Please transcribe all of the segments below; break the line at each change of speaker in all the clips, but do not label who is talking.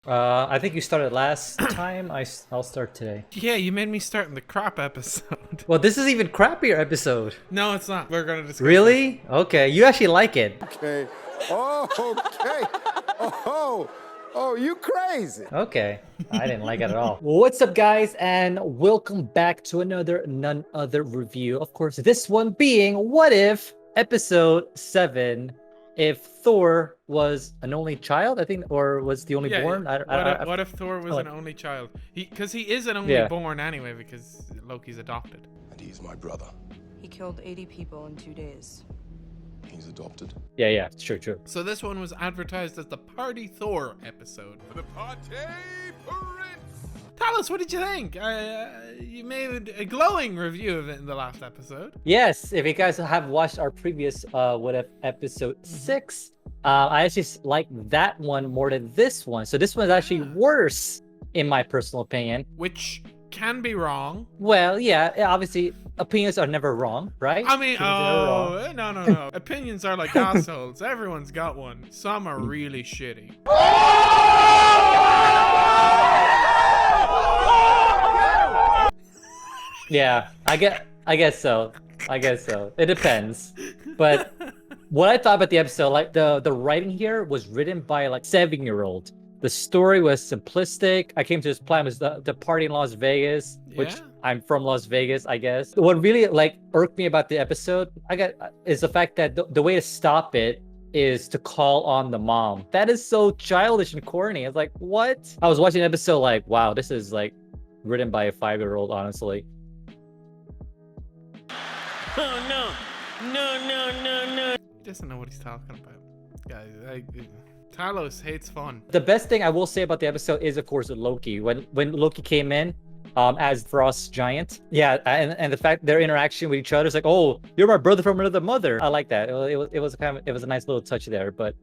I think you started last time. I'll start today.
Yeah, you made me start in the crap episode.
Well, this is even crappier episode.
No, it's not. We're gonna discuss
Really? Okay, you actually like it.
Okay. Oh, okay. Oh, you crazy.
Okay, I didn't like it at all. What's up, guys, and welcome back to another None Other review. Of course, this one being What If Episode 7. If Thor was an only child, I think, or was the only born?
Yeah. What if Thor was an only child? Because he is an only born anyway, because Loki's adopted.
And he's my brother.
He killed 80 people in 2 days.
He's adopted.
Yeah, true.
So this one was advertised as the Party Thor episode.
The Party Prince!
Talos, what did you think? You made a glowing review of it in the last episode.
Yes, if you guys have watched our previous What If episode 6, I actually like that one more than this one. So this one is actually worse, in my personal opinion.
Which can be wrong.
Well, yeah, obviously opinions are never wrong, right?
I mean, no. Opinions are like assholes. Everyone's got one. Some are really shitty.
Yeah, I guess so. It depends. But what I thought about the episode, like the writing here was written by like 7-year-old. The story was simplistic. I came to this plan was the party in Las Vegas, which I'm from Las Vegas, I guess. What really like irked me about the episode, is the fact that the way to stop it is to call on the mom. That is so childish and corny. I was like, what? I was watching the episode like, wow, this is like written by a 5-year-old, honestly.
Oh no. He doesn't know what he's talking about. Guys, Talos hates fun.
The best thing I will say about the episode is, of course, Loki. When Loki came in as Frost Giant, and the fact their interaction with each other is like, oh, you're my brother from another mother. I like that. It was a nice little touch there, but.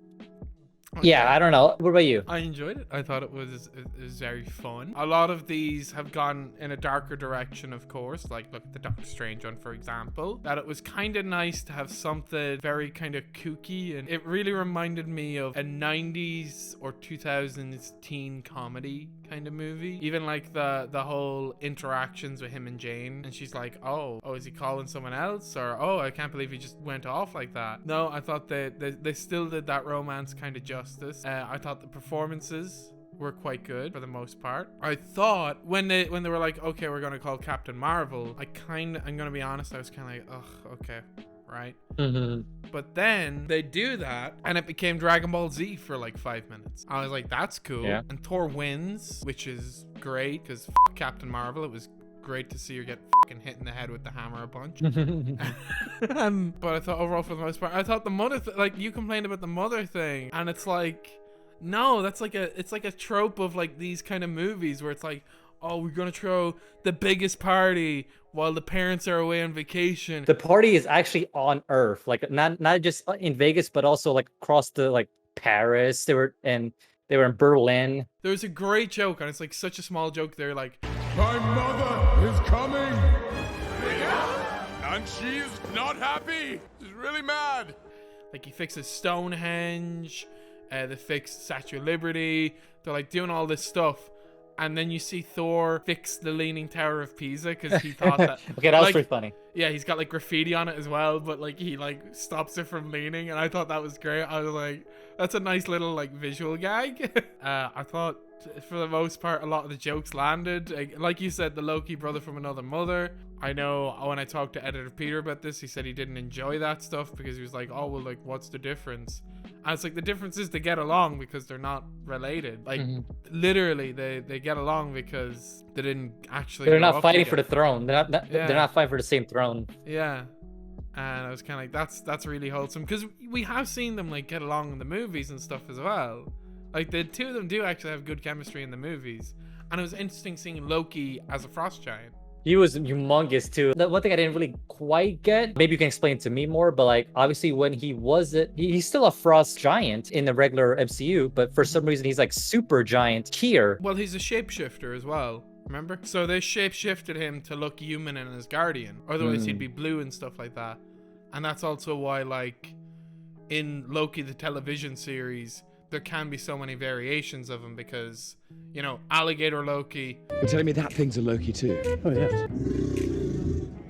Okay. Yeah, I don't know. What about you?
I enjoyed it. I thought it was very fun. A lot of these have gone in a darker direction, of course. Like, look at the Doctor Strange one, for example. That it was kind of nice to have something very kind of kooky. And it really reminded me of a 90s or 2000s teen comedy kind of movie. Even like the whole interactions with him and Jane. And she's like, oh, is he calling someone else? Or, oh, I can't believe he just went off like that. No, I thought they still did that romance kind of justice. I thought the performances were quite good for the most part. I thought when they were like, okay, we're gonna call Captain Marvel, I'm gonna be honest, I was kind of like, ugh, okay, right. But then they do that and it became Dragon Ball Z for like 5 minutes. I was like, that's cool. And Thor wins, which is great because Captain Marvel. It was great to see her get fucking hit in the head with the hammer a bunch. But I thought overall, for the most part, I thought the mother like you complained about the mother thing, and it's like, no, that's like it's like a trope of like these kind of movies where it's like, oh, we're gonna throw the biggest party while the parents are away on vacation.
The party is actually on Earth, like not just in Vegas, but also like across the like Paris. They were in Berlin.
There was a great joke, and it's like such a small joke. They're like,
my mother is coming! And she's not happy! She's really mad!
Like, he fixes Stonehenge, they fixed Statue of Liberty, they're like doing all this stuff. And then you see Thor fix the Leaning Tower of Pisa because he thought that...
Okay, that was
like,
pretty funny.
Yeah, he's got like graffiti on it as well, but like he like stops it from leaning, and I thought that was great. I was like, that's a nice little like visual gag. I thought for the most part a lot of the jokes landed. Like you said, the Loki brother from another mother. I know when I talked to editor Peter about this, he said he didn't enjoy that stuff because he was like, oh well, like what's the difference? And it's like, the difference is they get along because they're not related. Like literally they get along because they didn't actually.
They're not fighting for the throne. They're not fighting for the same throne.
Yeah. And I was kind of like, that's really wholesome, because we have seen them like get along in the movies and stuff as well. Like the two of them do actually have good chemistry in the movies, and it was interesting seeing Loki as a frost giant.
He was humongous too. The one thing I didn't really quite get, maybe you can explain to me more, but like obviously when he's still a frost giant in the regular MCU, but for some reason he's like super giant here.
Well, he's a shapeshifter as well. Remember? So they shape-shifted him to look human and as Guardian. Otherwise he'd be blue and stuff like that. And that's also why, like, in Loki the television series, there can be so many variations of him because, you know, alligator Loki.
You're telling me that thing's a Loki too?
Oh yeah.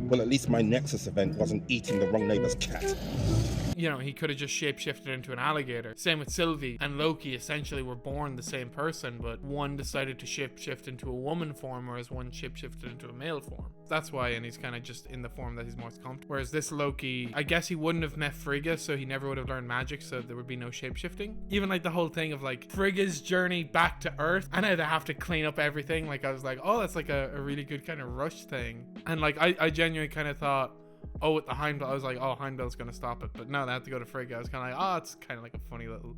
Well, at least my Nexus event wasn't eating the wrong neighbor's cat.
You know, he could have just shapeshifted into an alligator. Same with Sylvie and Loki essentially were born the same person, but one decided to shapeshift into a woman form, whereas one shapeshifted into a male form. That's why, and he's kind of just in the form that he's most comfortable. Whereas this Loki, I guess he wouldn't have met Frigga, so he never would have learned magic, so there would be no shapeshifting. Even like the whole thing of like Frigga's journey back to Earth, and I'd have to clean up everything. Like I was like, oh, that's like a really good kind of rush thing. And like I genuinely kind of thought, oh, with the Heimdall, I was like, oh, Heimdall's gonna stop it. But no, they have to go to Frigga. I was kind of like, oh, it's kind of like a funny little...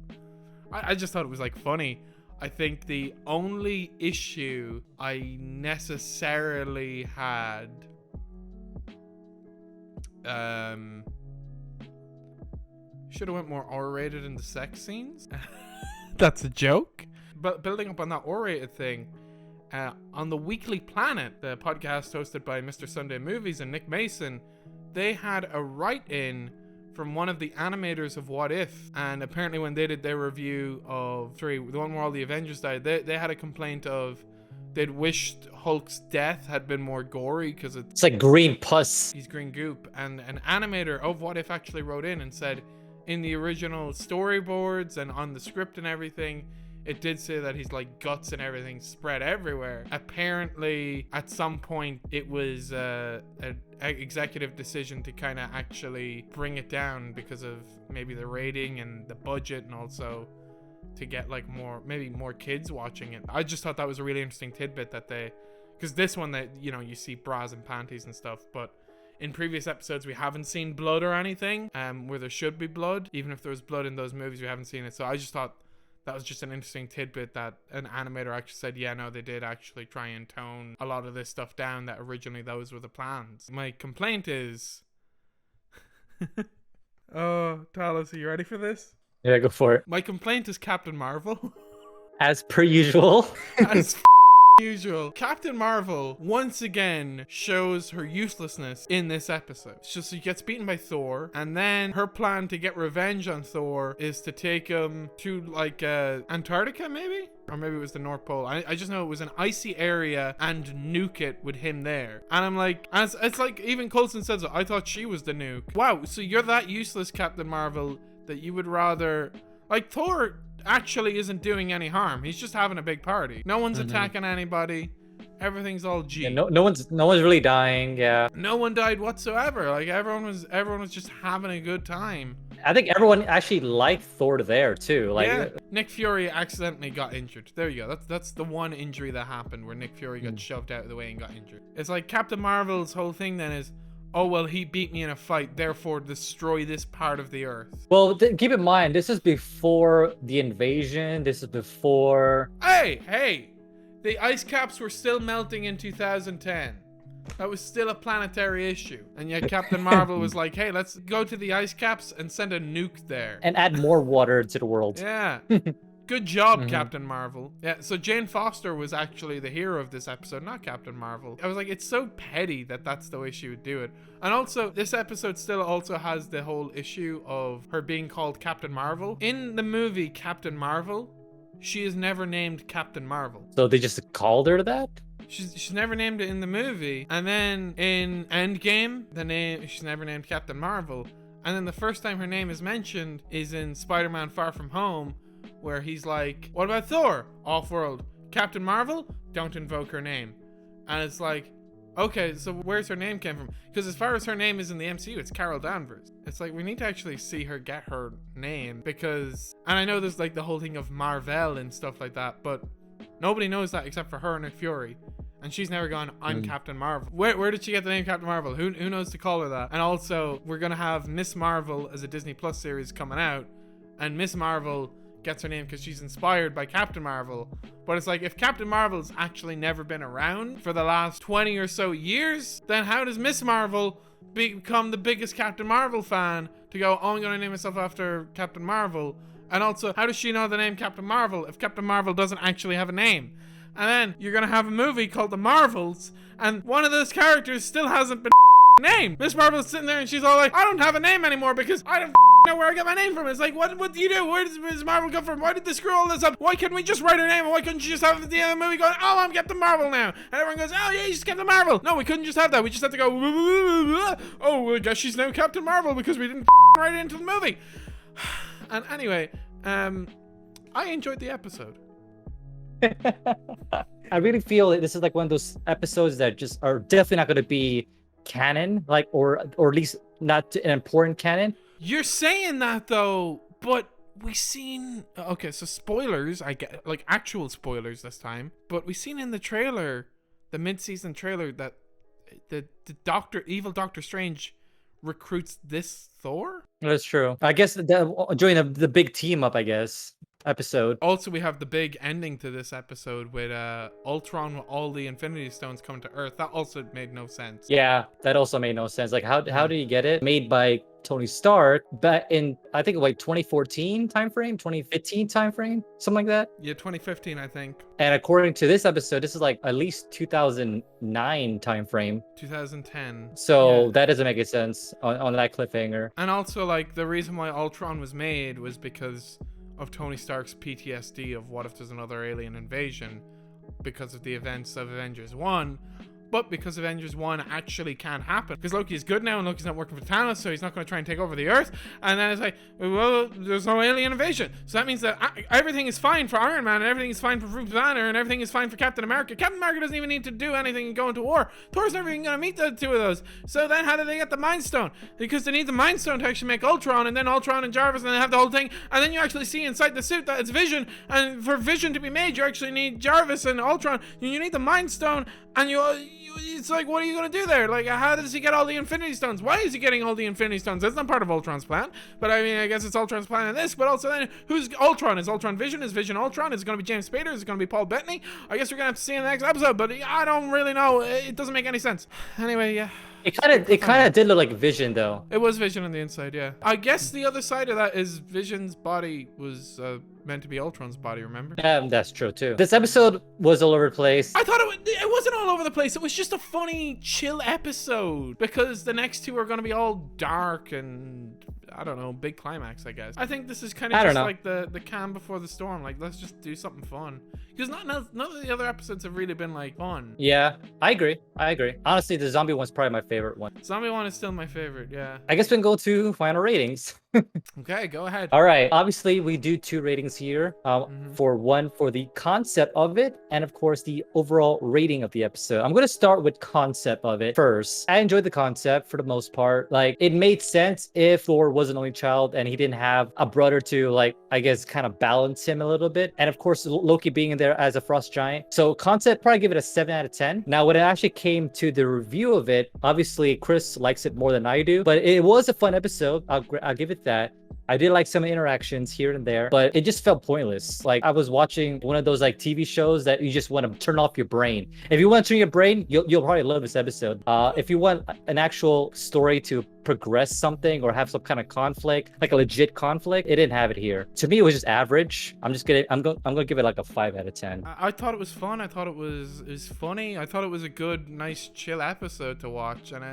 I just thought it was like funny. I think the only issue I necessarily had... should have went more R-rated in the sex scenes. That's a joke. But building up on that R-rated thing, on the Weekly Planet, the podcast hosted by Mr. Sunday Movies and Nick Mason, they had a write-in from one of the animators of What If, and apparently when they did their review of the one where all the Avengers died, they had a complaint of they'd wished Hulk's death had been more gory because
It's like green pus.
he's green goop. And an animator of What If actually wrote in and said in the original storyboards and on the script and everything, it did say that he's like guts and everything spread everywhere. Apparently, at some point, it was an executive decision to kind of actually bring it down because of maybe the rating and the budget, and also to get like maybe more kids watching it. I just thought that was a really interesting tidbit that because this one that, you know, you see bras and panties and stuff, but in previous episodes we haven't seen blood or anything, where there should be blood. Even if there was blood in those movies, we haven't seen it. So I just thought that was just an interesting tidbit that an animator actually said, yeah, no, they did actually try and tone a lot of this stuff down, that originally those were the plans. My complaint is... Oh, Talos, are you ready for this?
Yeah, go for it.
My complaint is Captain Marvel.
As per usual.
As usual, Captain Marvel once again shows her uselessness in this episode. So she gets beaten by Thor, and then her plan to get revenge on Thor is to take him to like Antarctica, maybe? Or maybe it was the North Pole. I just know it was an icy area and nuke it with him there. And I'm like, it's like even Coulson says it, I thought she was the nuke. Wow, so you're that useless, Captain Marvel, that you would rather... Like, Thor actually isn't doing any harm. He's just having a big party. No one's attacking anybody. Everything's all G.
Yeah, no one's really dying. Yeah.
No one died whatsoever. Like everyone was just having a good time.
I think everyone actually liked Thor there too. Like,
yeah, Nick Fury accidentally got injured. There you go. That's the one injury that happened where Nick Fury got shoved out of the way and got injured. It's like Captain Marvel's whole thing then is, oh, well, he beat me in a fight, therefore destroy this part of the Earth.
Well, keep in mind, this is before the invasion. This is before...
Hey! The ice caps were still melting in 2010. That was still a planetary issue. And yet Captain Marvel was like, hey, let's go to the ice caps and send a nuke there.
And add more water to the world.
Yeah. Good job, Captain Marvel. Yeah, so Jane Foster was actually the hero of this episode, not Captain Marvel. I was like, it's so petty that that's the way she would do it. And also, this episode still also has the whole issue of her being called Captain Marvel. In the movie Captain Marvel, she is never named Captain Marvel.
So they just called her that?
She's never named it in the movie. And then in Endgame, she's never named Captain Marvel. And then the first time her name is mentioned is in Spider-Man Far From Home, where he's like, what about Thor? Off-world. Captain Marvel? Don't invoke her name. And it's like, okay, so where's her name came from? Because as far as her name is in the MCU, it's Carol Danvers. It's like, we need to actually see her get her name, because... And I know there's like the whole thing of Marvel and stuff like that, but nobody knows that except for her and Nick Fury. And she's never gone, I'm Captain Marvel. Where did she get the name Captain Marvel? Who knows to call her that? And also, we're going to have Miss Marvel as a Disney Plus series coming out, and Miss Marvel gets her name because she's inspired by Captain Marvel. But it's like, if Captain Marvel's actually never been around for the last 20 or so years, then how does Miss Marvel become the biggest Captain Marvel fan to go, oh, I'm going to name myself after Captain Marvel? And also, how does she know the name Captain Marvel if Captain Marvel doesn't actually have a name? And then you're going to have a movie called The Marvels, and one of those characters still hasn't been named. Miss Marvel's sitting there and she's all like, I don't have a name anymore because I don't know where I got my name from. It's like, what do you do? Where does Marvel come from? Why did they screw all this up? Why couldn't we just write her name? Why couldn't you just have at the end of the movie going, oh, I'm Captain Marvel now? And everyone goes, oh, yeah, you just Captain Marvel. No, we couldn't just have that. We just had to go, oh, well, I guess she's now Captain Marvel because we didn't write it into the movie. And anyway, I enjoyed the episode.
I really feel that this is like one of those episodes that just are definitely not going to be canon, like, or at least not an important canon.
You're saying that though, but we seen, okay, so spoilers, I get, like, actual spoilers this time, but we seen in the trailer, the mid-season trailer, that the evil Doctor Strange recruits this Thor.
That's true. I guess during the big team up, I guess, episode.
Also, we have the big ending to this episode with Ultron with all the Infinity Stones coming to Earth. That also made no sense.
Yeah, that also made no sense. Like, how did he get it? Made by Tony Stark, but in, I think, like 2014 timeframe, 2015 timeframe, something like that.
Yeah, 2015, I think.
And according to this episode, this is like at least 2009 timeframe.
2010.
So
yeah.
that doesn't make any sense on that cliffhanger.
And also, like, the reason why Ultron was made was because of Tony Stark's PTSD of what if there's another alien invasion because of the events of Avengers 1. But because Avengers 1 actually can't happen, because Loki is good now and Loki's not working for Talos, so he's not going to try and take over the Earth. And then it's like, well, there's no alien invasion, so that means that everything is fine for Iron Man, and everything is fine for Bruce Banner, and everything is fine for Captain America. Captain America doesn't even need to do anything and go into war. Thor's never even going to meet the two of those. So then how do they get the Mind Stone? Because they need the Mind Stone to actually make Ultron, and then Ultron and Jarvis, and they have the whole thing. And then you actually see inside the suit that it's Vision, and for Vision to be made, you actually need Jarvis and Ultron. You need the Mind Stone, and it's like, what are you going to do there? Like, how does he get all the Infinity Stones? Why is he getting all the Infinity Stones? That's not part of Ultron's plan. But I mean, I guess it's Ultron's plan in this. But also then, who's Ultron? Is Ultron Vision? Is Vision Ultron? Is it going to be James Spader? Is it going to be Paul Bettany? I guess we're going to have to see in the next episode. But I don't really know. It doesn't make any sense. Anyway, yeah.
It kind of did look like Vision, though.
It was Vision on the inside, yeah. I guess the other side of that is Vision's body was meant to be Ultron's body, remember?
That's true, too. This episode was all over the place.
I thought it wasn't all over the place. It was just a funny, chill episode. Because the next two are going to be all dark and, I don't know, big climax, I guess. I think this is kind of just like the calm before the storm. Like, let's just do something fun. Because none of the other episodes have really been, like, fun.
Yeah, I agree. Honestly, the zombie one's probably my favorite one.
Zombie one is still my favorite, yeah.
I guess we can go to final ratings.
Okay, go ahead.
All right. Obviously, we do 2 ratings here. For one, for the concept of it, and of course, the overall rating of the episode. I'm going to start with concept of it first. I enjoyed the concept for the most part. Like, it made sense if Thor was an only child and he didn't have a brother to, like, I guess, kind of balance him a little bit. And of course, Loki being in there as a frost giant. So concept, probably give it a 7 out of 10. Now, when it actually came to the review of it, obviously, Chris likes it more than I do, but it was a fun episode. I'll give it that. I did like some interactions here and there, but it just felt pointless. Like, I was watching one of those like TV shows that you just want to turn off your brain. If you want to turn your brain, you'll probably love this episode. If you want an actual story to progress something or have some kind of conflict, like a legit conflict, it didn't have it here. To me, it was just average. I'm gonna give it like a 5 out of 10.
I thought it was fun. I thought it was funny. I thought it was a good, nice, chill episode to watch, and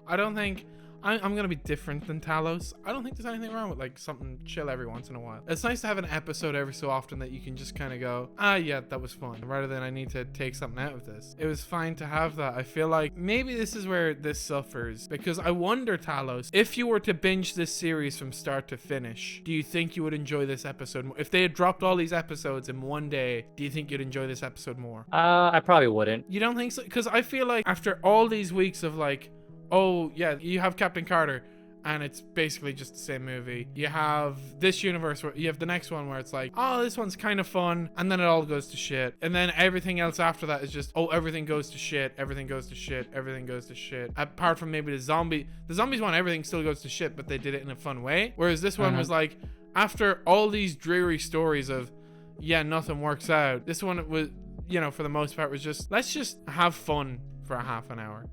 I don't think. I'm gonna be different than Talos. I don't think there's anything wrong with like something chill every once in a while. It's nice to have an episode every so often that you can just kind of go, yeah, that was fun, rather than I need to take something out of this. It was fine to have that. I feel like maybe this is where this suffers, because I wonder, Talos, if you were to binge this series from start to finish, do you think you would enjoy this episode more? If they had dropped all these episodes in one day, do you think you'd enjoy this episode more?
I probably wouldn't.
You don't think so? Because I feel like after all these weeks of like, oh yeah, you have Captain Carter and it's basically just the same movie. You have this universe where you have the next one where it's like, oh, this one's kind of fun, and then it all goes to shit. And then everything else after that is just, oh, everything goes to shit, everything goes to shit, everything goes to shit. Apart from maybe the zombies one, everything still goes to shit, but they did it in a fun way. Whereas this one was like, after all these dreary stories of, yeah, nothing works out, this one was, you know, for the most part was just, let's just have fun for a half an hour.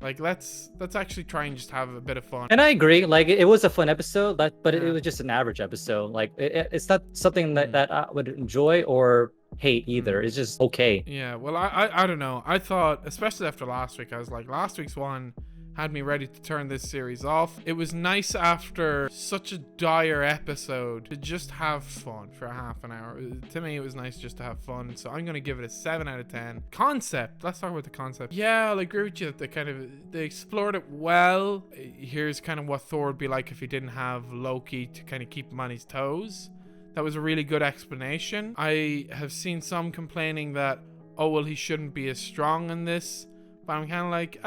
Like, let's actually try and just have a bit of fun.
And I agree. Like, it was a fun episode, but it was just an average episode. Like, it's not something that I would enjoy or hate either. It's just okay.
Yeah, well, I don't know. I thought, especially after last week, I was like, last week's one had me ready to turn this series off. It was nice after such a dire episode to just have fun for a half an hour. To me, it was nice just to have fun. So I'm going to give it a 7 out of 10. Concept. Let's talk about the concept. Yeah, I'll agree with you that they explored it well. Here's kind of what Thor would be like if he didn't have Loki to kind of keep him on his toes. That was a really good explanation. I have seen some complaining that, oh, well, he shouldn't be as strong in this. But I'm kind of like,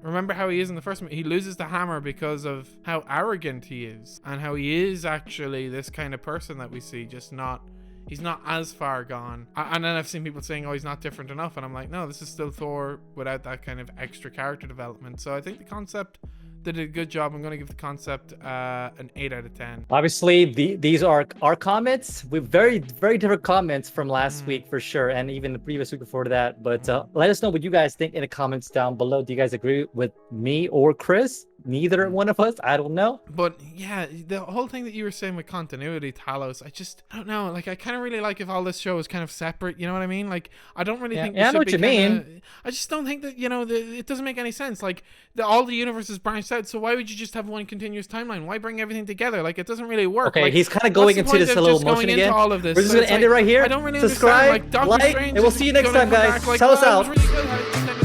remember how he is in the first one? He loses the hammer because of how arrogant he is. And how he is actually this kind of person that we see, he's not as far gone. And then I've seen people saying, oh, he's not different enough. And I'm like, no, this is still Thor without that kind of extra character development. So I think the concept did a good job. I'm going to give the concept an 8 out of 10.
Obviously, these are our comments. We've very different comments from last week for sure, and even the previous week before that. But let us know what you guys think in the comments down below. Do you guys agree with me or Chris? Neither one of us. I don't know.
But yeah, the whole thing that you were saying with continuity, Talos, I don't know. Like, I kind of really like if all this show is kind of separate. You know what I mean? Like, I don't really think.
Yeah, I know what you mean.
I just don't think that it doesn't make any sense. Like, all the universes branched out. So why would you just have one continuous timeline? Why bring everything together? Like, it doesn't really work.
Okay,
like,
he's kind of going into this a little motion again.
All of this?
We're just gonna end it right here.
I don't really
Subscribe,
understand. Like, Doctor
like,
Strange
and we'll see you next time, guys.
Back, like,
Tell us
it
out.
was really good.